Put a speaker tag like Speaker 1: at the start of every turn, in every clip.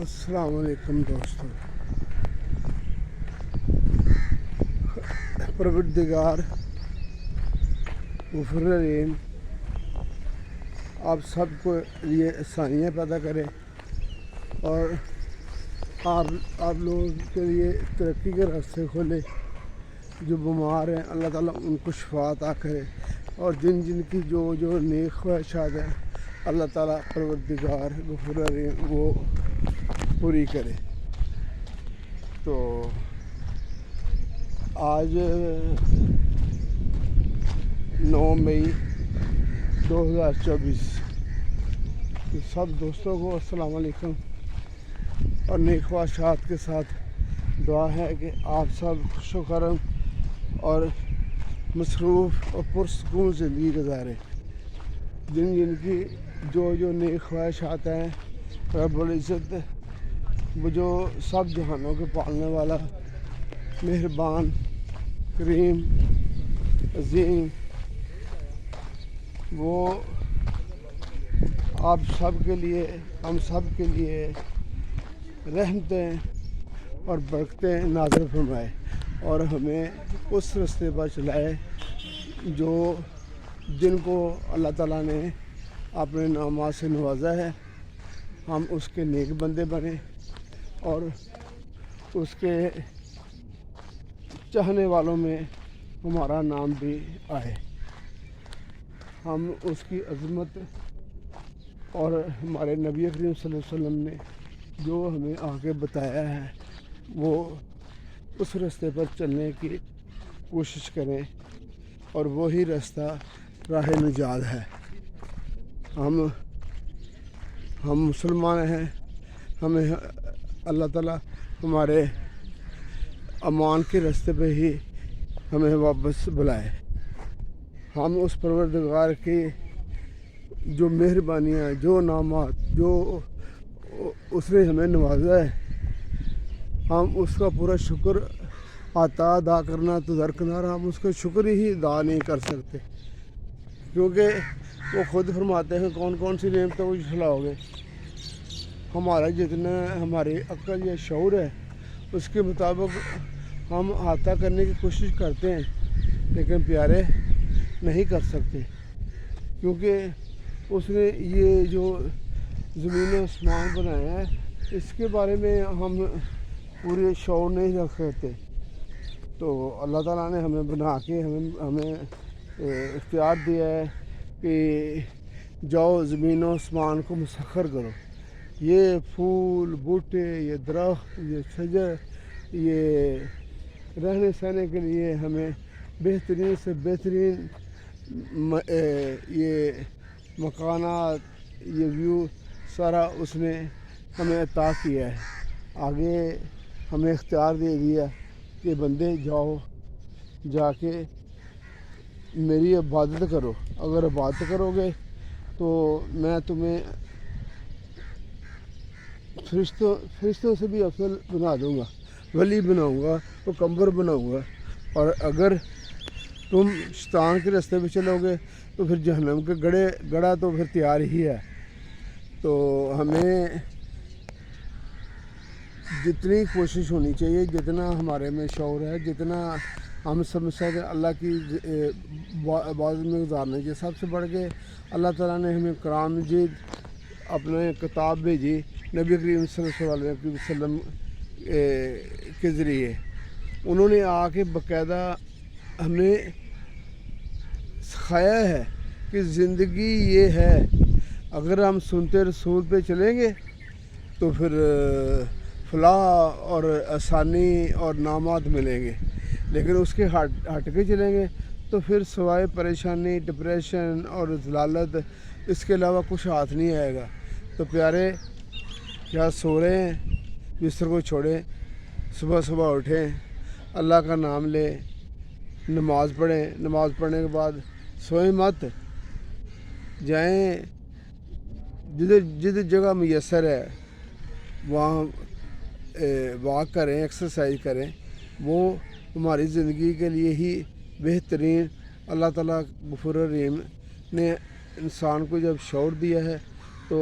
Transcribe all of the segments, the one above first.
Speaker 1: अस्सलाम वालेकुम दोस्तों। परवरदिगार गफूर रहीम आप सबको लिए आसानियाँ पैदा करें और आप लोगों के लिए तरक्की के रास्ते खोले। जो बीमार हैं अल्लाह ताला उनको शिफा अता करे और जिन की जो नेक ख्वाहिशात हैं अल्लाह ताला परवरदिगार गफूर रहीम वो पूरी करे। तो आज 9 मई 2024 सब दोस्तों को अस्सलाम वालेकुम और नेक ख्वाहिशात के साथ दुआ है कि आप सब खुशोखरम और मसरूफ़ और पुरसकून ज़िंदगी गुजारें। जिनकी जो नेक ख्वाहिशात हैं रब्बुल इज़्ज़त वो जो सब जहानों के पालने वाला मेहरबान करीम अज़ीम वो आप सब के लिए हम सब के लिए रहमतें और बरकतें नाज़िल फरमाए और हमें उस रास्ते पर चलाए जो जिनको अल्लाह ताला ने अपने नामात से नवाजा है। हम उसके नेक बंदे बने और उसके चाहने वालों में हमारा नाम भी आए। हम उसकी अज़मत और हमारे नबी करीम सल्लल्लाहु अलैहि वसल्लम ने जो हमें आगे बताया है वो उस रास्ते पर चलने की कोशिश करें और वही रास्ता राह निजात है। हम मुसलमान हैं, हमें अल्लाह ताला हमारे अमान के रास्ते पे ही हमें वापस बुलाए। हम उस परवरदिगार की जो मेहरबानियाँ जो नामात जो उसने हमें नवाजा है हम उसका पूरा शुक्र अदा करना तो दरकिनार हम उसका शुक्र ही अदा नहीं कर सकते, क्योंकि वो खुद फरमाते हैं कौन कौन सी नेमतों को झुलाओगे। हमारा जितना हमारी अक्ल या शऊर है उसके मुताबिक हम अहाता करने की कोशिश करते हैं लेकिन प्यारे नहीं कर सकते, क्योंकि उसने ये जो ज़मीन आसमान बनाया है इसके बारे में हम पूरे शऊर नहीं रख सकते। तो अल्लाह ताला ने हमें बना के हमें इख्तियार दिया है कि जाओ ज़मीन आसमान को मुसख्खर करो। ये फूल बूटे ये दरख्त ये शजर ये रहने सहने के लिए हमें बेहतरीन से बेहतरीन ये मकानात ये व्यू सारा उसने हमें अता किया है। आगे हमें इख्तियार दे दिया कि बंदे जाओ जाके मेरी इबादत करो। अगर इबादत करोगे तो मैं तुम्हें फरिश्तों से भी अफजल बना दूँगा, वली बनाऊँगा, तो कम्बर बनाऊँगा। और अगर तुम शैतान के रास्ते पे चलोगे तो फिर जहन्नम के गड़ा तो फिर तैयार ही है। तो हमें जितनी कोशिश होनी चाहिए, जितना हमारे में शौर है, जितना हम समझ सकते अल्लाह की इबादत में गुजारना चाहिए। सबसे बढ़ के अल्लाह ताला ने हमें कुरान मजीद अपने किताब भेजी नबी करीम सल्लल्लाहु अलैहि वसल्लम के ज़रिए। उन्होंने आके बाकायदा हमें सिखाया है कि ज़िंदगी ये है, अगर हम सुनते रसूल पे चलेंगे तो फिर फलाह और आसानी और नामात मिलेंगे, लेकिन उसके हट के चलेंगे तो फिर सवाए परेशानी डिप्रेशन और ज़लालत इसके अलावा कुछ हाथ नहीं आएगा। तो प्यारे क्या सो रहे हैं, बिस्तर को छोड़ें, सुबह सुबह उठें, अल्लाह का नाम लें, नमाज़ पढ़ें, नमाज़ पढ़ने के बाद सोएं मत, जाएं जिधर जगह मुयस्सर है वहाँ वॉक करें, एक्सरसाइज करें। वो हमारी ज़िंदगी के लिए ही बेहतरीन अल्लाह ताला गफूर रहीम ने इंसान को जब शऊर दिया है तो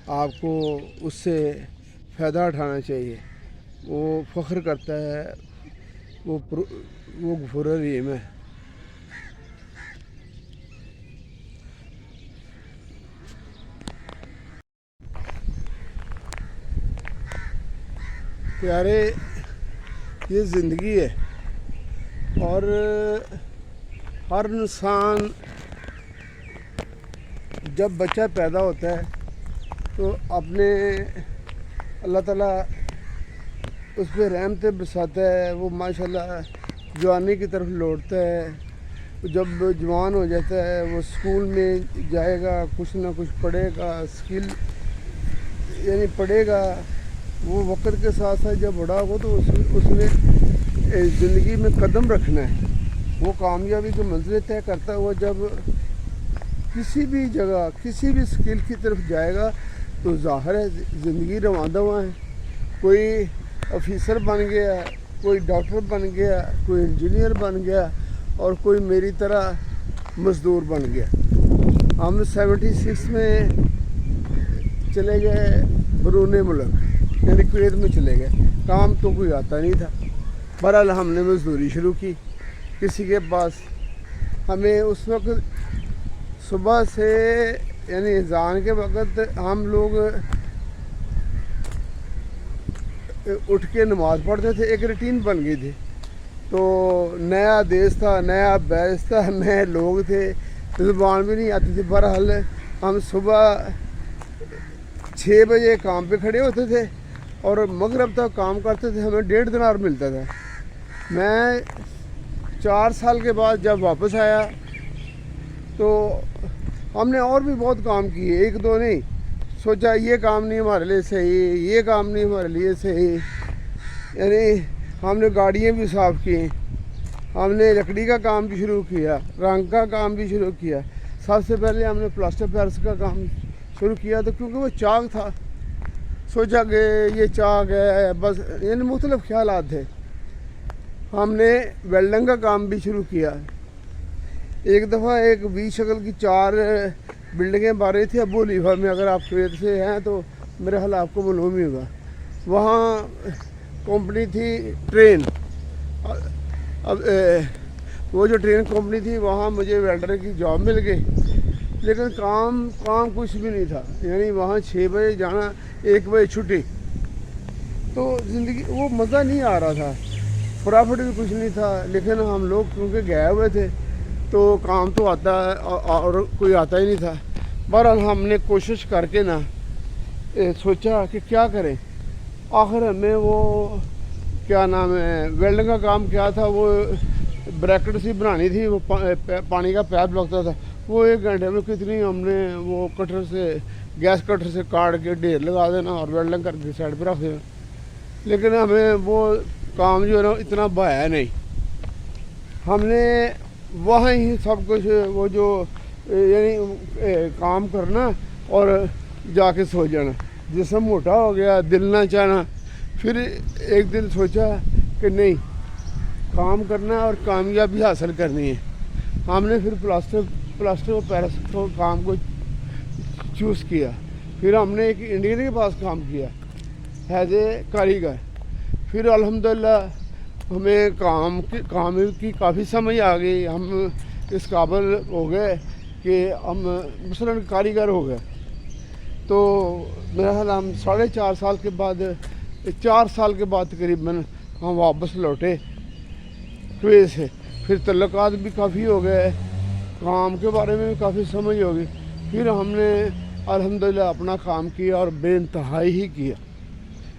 Speaker 1: आपको उससे फ़ायदा उठाना चाहिए। वो फ़ख्र करता है, वो गफूर रहीम है। प्यारे, ये ज़िंदगी है और हर इंसान जब बच्चा पैदा होता है तो अपने अल्लाह ताला उस पर रहमत बरसाता है। वो माशाल्लाह जवानी की तरफ लौटता है। जब जवान हो जाता है वो स्कूल में जाएगा, कुछ ना कुछ पढ़ेगा, स्किल यानी पढ़ेगा। वो वक्त के साथ साथ जब बड़ा हो तो उसने ज़िंदगी में कदम रखना है। वो कामयाबी की मंजिल तय करता हुआ जब किसी भी जगह किसी भी स्किल की तरफ जाएगा तो ज़ाहिर है ज़िंदगी रवां दवां है। कोई ऑफिसर बन गया, कोई डॉक्टर बन गया, कोई इंजीनियर बन गया और कोई मेरी तरह मज़दूर बन गया। हम 76 में चले गए बरूने मुल्क, यानी कुवैत में चले गए। काम तो कोई आता नहीं था। बहरहाल हमने मज़दूरी शुरू की किसी के पास। हमें उस वक्त सुबह से यानी अज़ान के वक्त हम लोग उठ के नमाज़ पढ़ते थे। एक रूटीन बन गई थी। तो नया देश था, नया बैच था, नए लोग थे, ज़ुबान भी नहीं आती थी। बहरहाल हम सुबह 6 बजे काम पे खड़े होते थे और मगरिब तक काम करते थे। हमें 1.5 दिनार मिलता था। मैं 4 साल के बाद जब वापस आया तो हमने और भी बहुत काम किए, एक दो नहीं। सोचा ये काम नहीं हमारे लिए सही, ये काम नहीं हमारे लिए सही। यानी हमने गाड़ियाँ भी साफ़ की, हमने लकड़ी का काम भी शुरू किया, रंग का काम भी शुरू किया। सबसे पहले हमने प्लास्टर पैरिस का काम शुरू किया। तो क्योंकि वो चाक था, सोचा कि ये चाक है, बस यानी मुख्तलिफ ख्यालात थे। हमने वेल्डिंग का काम भी शुरू किया। एक दफ़ा एक वी शक्ल की 4 बिल्डिंगें बन रही थी अबू हनीफा में। अगर आप कुवैत से हैं तो मेरा ख्याल आपको मालूम ही होगा। वहाँ कंपनी थी ट्रेन। अब वो जो ट्रेन कंपनी थी वहाँ मुझे वेल्डर की जॉब मिल गई, लेकिन काम कुछ भी नहीं था। यानी वहाँ 6 बजे जाना, 1 बजे छुट्टी। तो ज़िंदगी वो मज़ा नहीं आ रहा था, प्रॉफिट भी कुछ नहीं था। लेकिन हम लोग क्योंकि गए हुए थे तो काम तो आता है और कोई आता ही नहीं था। बहरहाल हमने कोशिश करके ना सोचा कि क्या करें। आखिर हमें वो क्या नाम है, वेल्डिंग का काम क्या था, वो ब्रैकेट सी बनानी थी। वो पानी का पाइप लगता था। वो 1 घंटे में कितनी हमने वो कटर से, गैस कटर से काट के ढेर लगा देना और वेल्डिंग करके साइड पर रख देना। लेकिन हमें वो काम जो है ना इतना भाया नहीं। हमने वहाँ ही सब कुछ वो जो यानी काम करना और जाके सो जाना। जिस्म मोटा हो गया, दिल ना चाहना। फिर एक दिन सोचा कि नहीं, काम करना और कामयाबी हासिल करनी है। हमने फिर प्लास्टर और पैरिस को काम को चूज़ किया। फिर हमने एक इंडियन के पास काम किया एज ए कारीगर। फिर अल्हम्दुलिल्लाह हमें काम की काफ़ी समझ आ गई। हम इस काबिल हो गए कि हम मसलन कारीगर हो गए। तो मेरा ख्याल हम 4.5 साल के बाद, 4 साल के बाद तकरीबन हम वापस लौटे कुवैत से। फिर तल्लुकात भी काफ़ी हो गए, काम के बारे में भी काफ़ी समझ हो गई। फिर हमने अल्हम्दुलिल्लाह अपना काम किया और बेइंतहाई ही किया।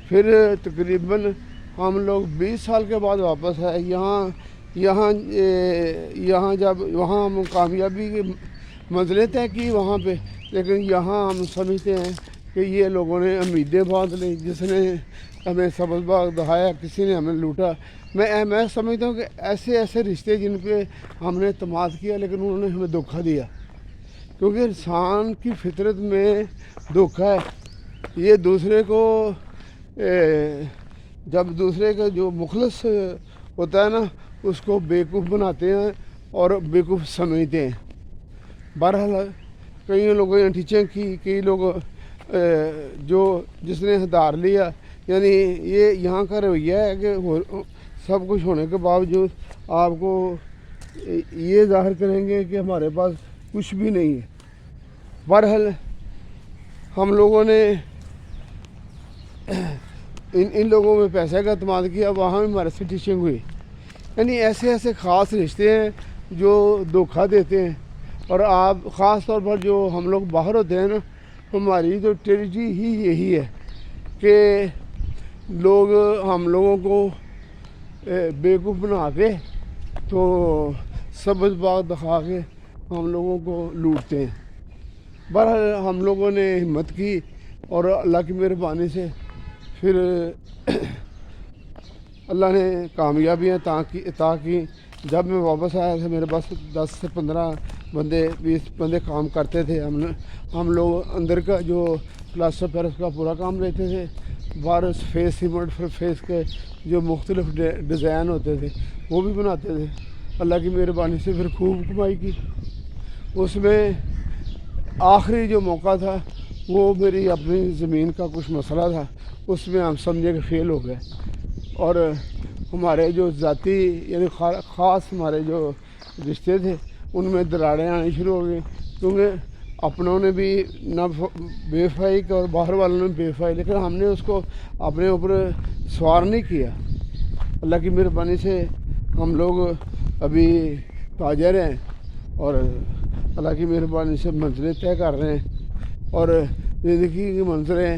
Speaker 1: फिर तकरीबन हम लोग 20 साल के बाद वापस आए यहाँ जब वहाँ हम कामयाबी की मंजिलें तय की वहाँ पे। लेकिन यहाँ हम समझते हैं कि ये लोगों ने उम्मीदें बांध ली, जिसने हमें सबज़बाग दिखाया, किसी ने हमें लूटा। मैं समझता हूँ कि ऐसे रिश्ते जिन पे हमने एतमाद किया लेकिन उन्होंने हमें धोखा दिया। क्योंकि इंसान की फितरत में धोखा है। ये दूसरे को जब दूसरे का जो मुखलिस होता है ना, उसको बेवकूफ़ बनाते हैं और बेवकूफ़ समझते हैं। बहरहाल कई लोगों ने टीचिंग की, कई लोग جو جس نے ہتھیار لیا، یعنی یہ یہاں کا رویہ ہے کہ سب کچھ ہونے کے باوجود آپ کو یہ ظاہر کریں گے کہ ہمارے پاس کچھ بھی نہیں ہے۔ بہرحال ہم لوگوں نے ان لوگوں میں پیسے کا اعتماد کیا، وہاں بھی ہمارے سے ٹیچنگ ہوئی۔ یعنی ایسے ایسے خاص رشتے ہیں جو دھوکہ دیتے ہیں، اور آپ خاص طور پر جو ہم لوگ باہر ہوتے ہیں نا، ہماری جو ٹریجڈی ہی یہی ہے کہ لوگ ہم لوگوں کو بیوقوف بنا کے تو سبز باغ دکھا کے ہم لوگوں کو لوٹتے ہیں۔ بہرحال ہم لوگوں نے ہمت کی اور اللہ کی مہربانی سے پھر اللہ نے کامیابیاں تاکہ جب میں واپس آیا تھا میرے پاس 10 سے 15 بندے 20 بندے کام کرتے تھے۔ ہم لوگ اندر کا جو پلاسٹر پیرس کا پورا کام لیتے تھے، باہر فیس سیمنٹ فیس کے جو مختلف ڈیزائن ہوتے تھے وہ بھی بناتے تھے۔ اللہ کی مہربانی سے پھر خوب کمائی کی۔ اس میں آخری جو موقع تھا وہ میری اپنی زمین کا کچھ مسئلہ تھا، اس میں ہم سمجھے کہ فیل ہو گئے، اور ہمارے جو ذاتی یعنی خاص ہمارے جو رشتے تھے ان میں دراڑیں آنی شروع ہو گئی، کیونکہ اپنوں نے بھی نہ بے وفائی کی اور باہر والوں نے بے وفائی، لیکن ہم نے اس کو اپنے اوپر سوار نہیں کیا۔ اللہ کی مہربانی سے ہم لوگ ابھی تاجر ہیں اور اللہ کی مہربانی سے منزلیں طے کر رہے ہیں، اور زندگی کی منزلیں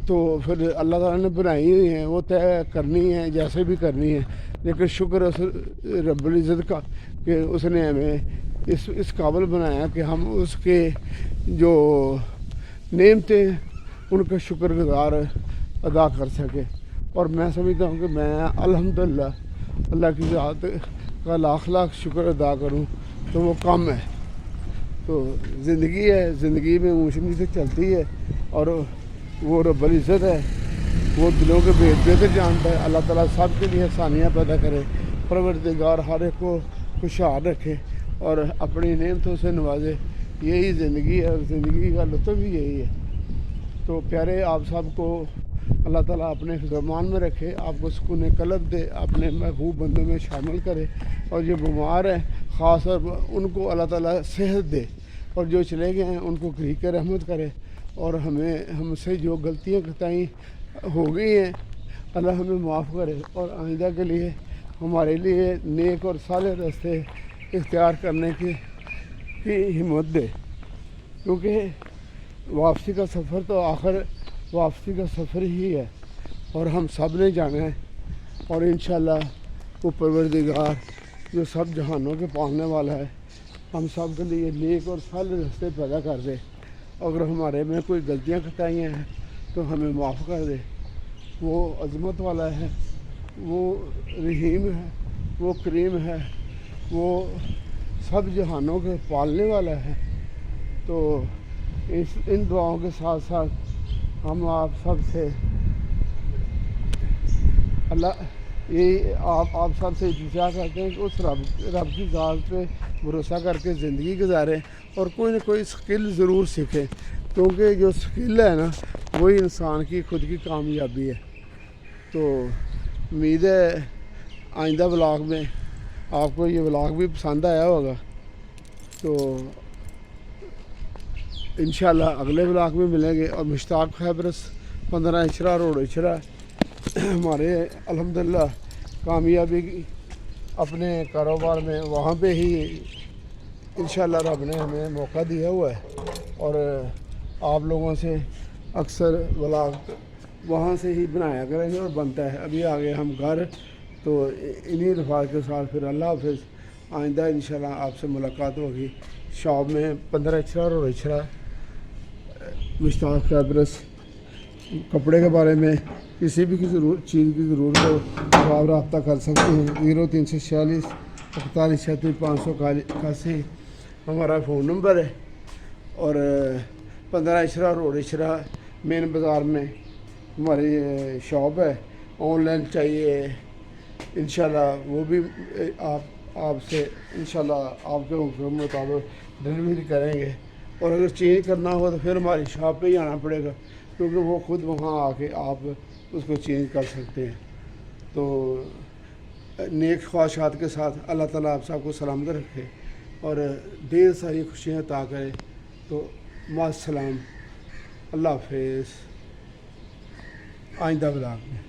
Speaker 1: تو پھر اللہ تعالیٰ نے بنائی ہوئی ہیں، وہ طے کرنی ہے جیسے بھی کرنی ہے، لیکن شکر اس رب العزت کا کہ اس نے ہمیں اس قابل بنایا کہ ہم اس کے جو نعمتیں ان کا شکر گزار ادا کر سکے۔ اور میں سمجھتا ہوں کہ میں الحمدللہ اللہ کی ذات کا لاکھ لاکھ شکر ادا کروں تو وہ کم ہے۔ تو زندگی ہے، زندگی میں اونچ نیچ چلتی ہے، اور وہ رب العزت ہے، وہ دلوں کے بہتر جانتا ہے۔ اللہ تعالیٰ سب کے لیے آسانیاں پیدا کرے، پروردگار ہر ایک کو خوشحال رکھے اور اپنی نعمتوں سے نوازے۔ یہی زندگی ہے، اور زندگی کا لطف بھی یہی ہے۔ تو پیارے آپ سب کو اللہ تعالیٰ اپنے فرمان میں رکھے، آپ کو سکون قلب دے، اپنے محبوب بندوں میں شامل کرے، اور جو بیمار ہیں خاص طور پر ان کو اللہ تعالیٰ صحت دے، اور جو چلے گئے ہیں ان کو گریح کے رحمت کرے، اور ہم سے جو غلطیاں خطائیں ہو گئی ہیں اللہ ہمیں معاف کرے، اور آئندہ کے لیے ہمارے لیے نیک اور صالح راستے اختیار کرنے کی ہمت دے، کیونکہ واپسی کا سفر تو آخر واپسی کا سفر ہی ہے، اور ہم سب نے جانا ہے، اور انشاءاللہ وہ پروردگار جو سب جہانوں کے پالنے والا ہے ہم سب کے لیے نیک اور صالح راستے پیدا کر دے۔ اگر ہمارے میں کوئی غلطیاں خطائیاں ہیں تو ہمیں معاف کر دے۔ وہ عظمت والا ہے، وہ رحیم ہے، وہ کریم ہے، وہ سب جہانوں کے پالنے والا ہے۔ تو ان دعاؤں کے ساتھ ساتھ ہم آپ سب سے آپ سب سے التجا کرتے ہیں کہ اس رب کی ذات پہ بھروسہ کر کے زندگی گزاریں، اور کوئی نہ کوئی اسکل ضرور سیکھیں، کیونکہ جو اسکل ہے نا وہی انسان کی خود کی کامیابی ہے۔ تو امید ہے آئندہ ولاگ میں آپ کو یہ ولاگ بھی پسند آیا ہوگا، تو انشاءاللہ اگلے ولاگ میں ملیں گے۔ اور مشتاق خیبرس 15 اشرا روڈ اشرا ہمارے الحمدللہ کامیابی اپنے کاروبار میں وہاں پہ ہی انشاءاللہ رب نے ہمیں موقع دیا ہوا ہے، اور آپ لوگوں سے اکثر ولاگ وہاں سے ہی بنایا کریں گے اور بنتا ہے۔ ابھی آگے ہم گھر، تو انہی الفاظ کے ساتھ پھر اللہ حافظ۔ آئندہ انشاءاللہ آپ سے ملاقات ہوگی شاپ میں 15 اشرا روڈ اشرا مشتاق خیبرس۔ کپڑے کے بارے میں کسی بھی چیز کی ضرورت ہو تو آپ رابطہ کر سکتے ہیں۔ 0346 41 36 581 ہمارا فون نمبر ہے، اور 15 اشرا روڈ اشرا مین بازار میں ہماری شاپ ہے۔ آن لائن چاہیے انشاءاللہ وہ بھی آپ سے انشاءاللہ آپ کے حکم مطابق ڈلیوری کریں گے۔ اور اگر چینج کرنا ہو تو پھر ہماری شاپ پہ ہی آنا پڑے گا، کیونکہ وہ خود وہاں آ کے آپ اس کو چینج کر سکتے ہیں۔ تو نیک خواہشات کے ساتھ اللہ تعالیٰ آپ سب کو سلامت رکھے اور ڈھیر ساری خوشیاں عطا کرے۔ تو مع السلام، اللہ حافظ، آئندہ بلاگ میں۔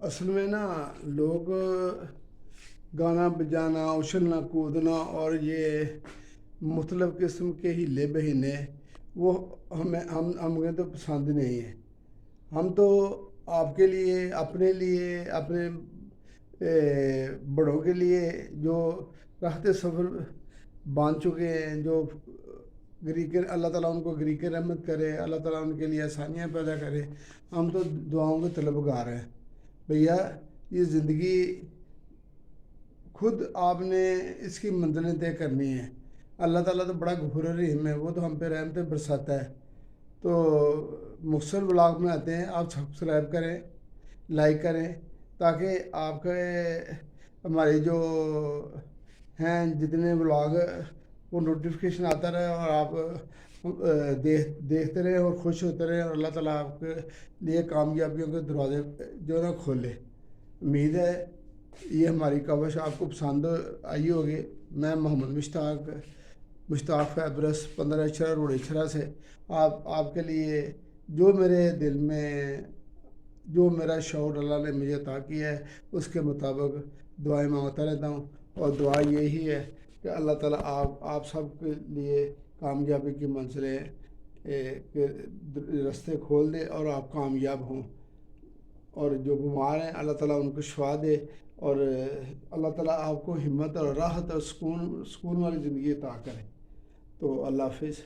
Speaker 1: اصل میں نا لوگ گانا بجانا، اچھلنا کودنا اور یہ مختلف قسم کے ہیلے بہینے وہ ہمیں تو پسند نہیں ہے۔ ہم تو آپ کے لیے، اپنے بڑوں کے لیے جو راحت سفر باندھ چکے ہیں، جو اللہ تعالیٰ ان کو گریق رحمت کرے، اللہ تعالیٰ ان کے لیے آسانیاں پیدا کرے، ہم تو دعاؤں کے طلبگار ہیں۔ بھیا یہ زندگی خود آپ نے اس کی منزلیں طے کرنی ہیں۔ اللہ تعالیٰ تو بڑا غفور رحیم ہے، وہ تو ہم پہ رحمتیں برساتا ہے۔ تو مختصر بلاگ میں آتے ہیں، آپ سبسکرائب کریں، لائک کریں، تاکہ آپ کے ہمارے جو ہیں جتنے بلاگ وہ نوٹیفیکیشن آتا رہے اور آپ دیکھتے رہیں اور خوش ہوتے رہیں، اور اللہ تعالیٰ آپ کے لیے کامیابیوں کے دروازے جو نا کھولے۔ امید ہے یہ ہماری کاوش آپ کو پسند آئی ہوگی۔ میں محمد مشتاق فیبرس 15 چھرا روڑ چھرا سے آپ کے لیے جو میرے دل میں، جو میرا شعور اللہ نے مجھے عطا کیا ہے، اس کے مطابق دعائیں مانگتا رہتا ہوں، اور دعا یہی ہے کہ اللہ تعالیٰ آپ سب کے لیے کامیابی کی منزلیں کے راستے کھول دے اور آپ کامیاب ہوں، اور جو بیمار ہیں اللہ تعالیٰ ان کو شفا دے، اور اللہ تعالیٰ آپ کو ہمت اور راحت اور سکون والی زندگی عطا کرے۔ تو اللہ حافظ۔